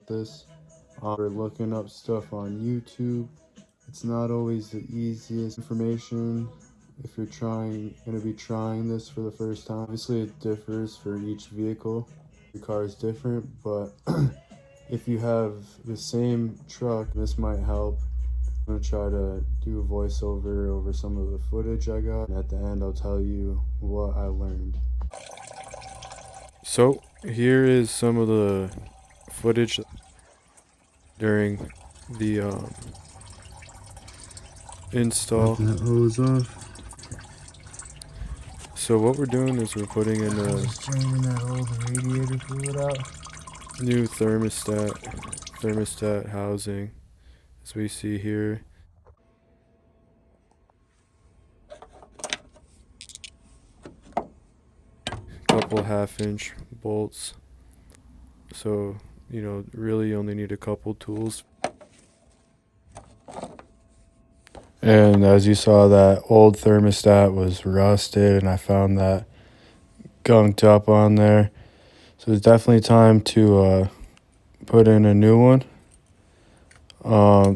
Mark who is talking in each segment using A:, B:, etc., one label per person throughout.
A: this. We're looking up stuff on YouTube. It's not always the easiest information if you're going to be trying this for the first time. Obviously it differs for each vehicle. Your car is different, but if you have the same truck, this might help. I'm going to try to do a voiceover over some of the footage I got, and at the end I'll tell you what I learned. So here is some of the footage during the install.
B: Popping that hose off.
A: So what we're doing is we're putting in a
B: Just changing that old radiator fluid out.
A: new thermostat housing, as we see here. Couple 1/2-inch bolts. So, you know, really only need a couple tools. And as you saw, that old thermostat was rusted, and I found that gunked up on there. So it's definitely time to put in a new one.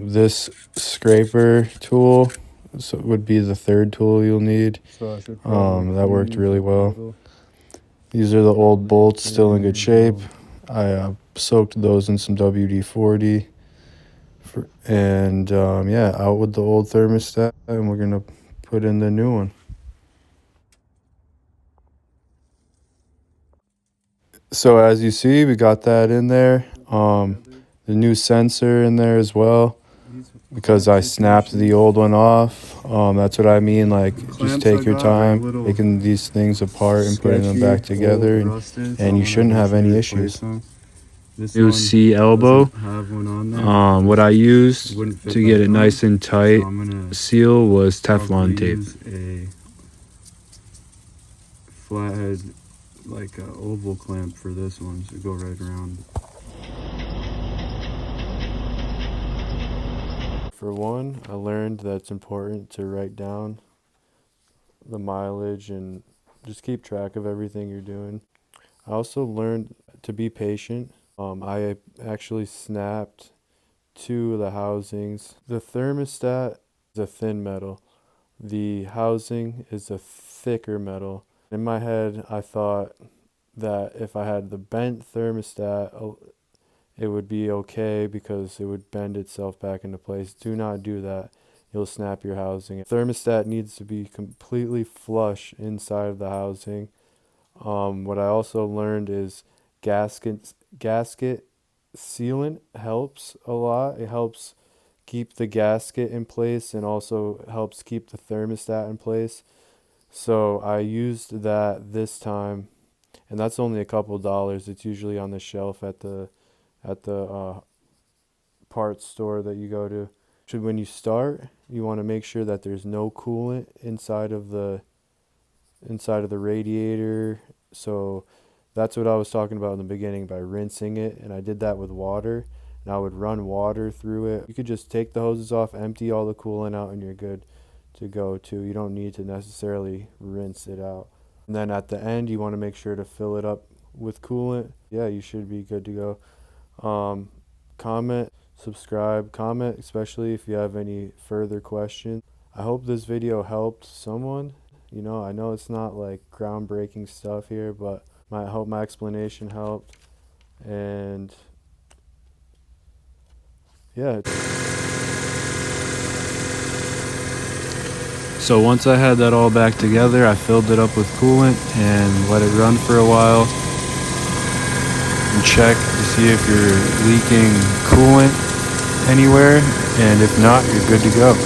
A: This scraper tool would be the third tool you'll need. That worked really well. These are the old bolts, still in good shape. I soaked those in some WD-40. And yeah, out with the old thermostat, and we're gonna put in the new one. So as you see, we got that in there. The new sensor in there as well, because I snapped the old one off. That's what I mean, like, just take your time taking these things apart and putting them back together, and you shouldn't have any issues. New C elbow. What I used to get it nice and tight seal was Teflon tape.
B: A flathead, like a oval clamp for this one to go right around.
A: For one, I learned that it's important to write down the mileage and just keep track of everything you're doing. I also learned to be patient. I actually snapped 2 of the housings. The thermostat is a thin metal. The housing is a thicker metal. In my head, I thought that if I had the bent thermostat, it would be okay because it would bend itself back into place. Do not do that. You'll snap your housing. Thermostat needs to be completely flush inside of the housing. What I also learned is gasket sealant helps a lot. It helps keep the gasket in place and also helps keep the thermostat in place. So I used that this time, and that's only a couple dollars. It's usually on the shelf at the parts store that you go to. When you start, you want to make sure that there's no coolant inside of the radiator. So that's what I was talking about in the beginning, by rinsing it, and I did that with water, and I would run water through it. You could just take the hoses off, empty all the coolant out, and you're good to go too. You don't need to necessarily rinse it out. And then at the end, you want to make sure to fill it up with coolant. Yeah, you should be good to go. Comment, subscribe, comment, especially if you have any further questions. I hope this video helped someone. You know, I know it's not like groundbreaking stuff here, but I hope my explanation helped. And yeah. So once I had that all back together, I filled it up with coolant and let it run for a while and check to see if you're leaking coolant anywhere, and if not, you're good to go.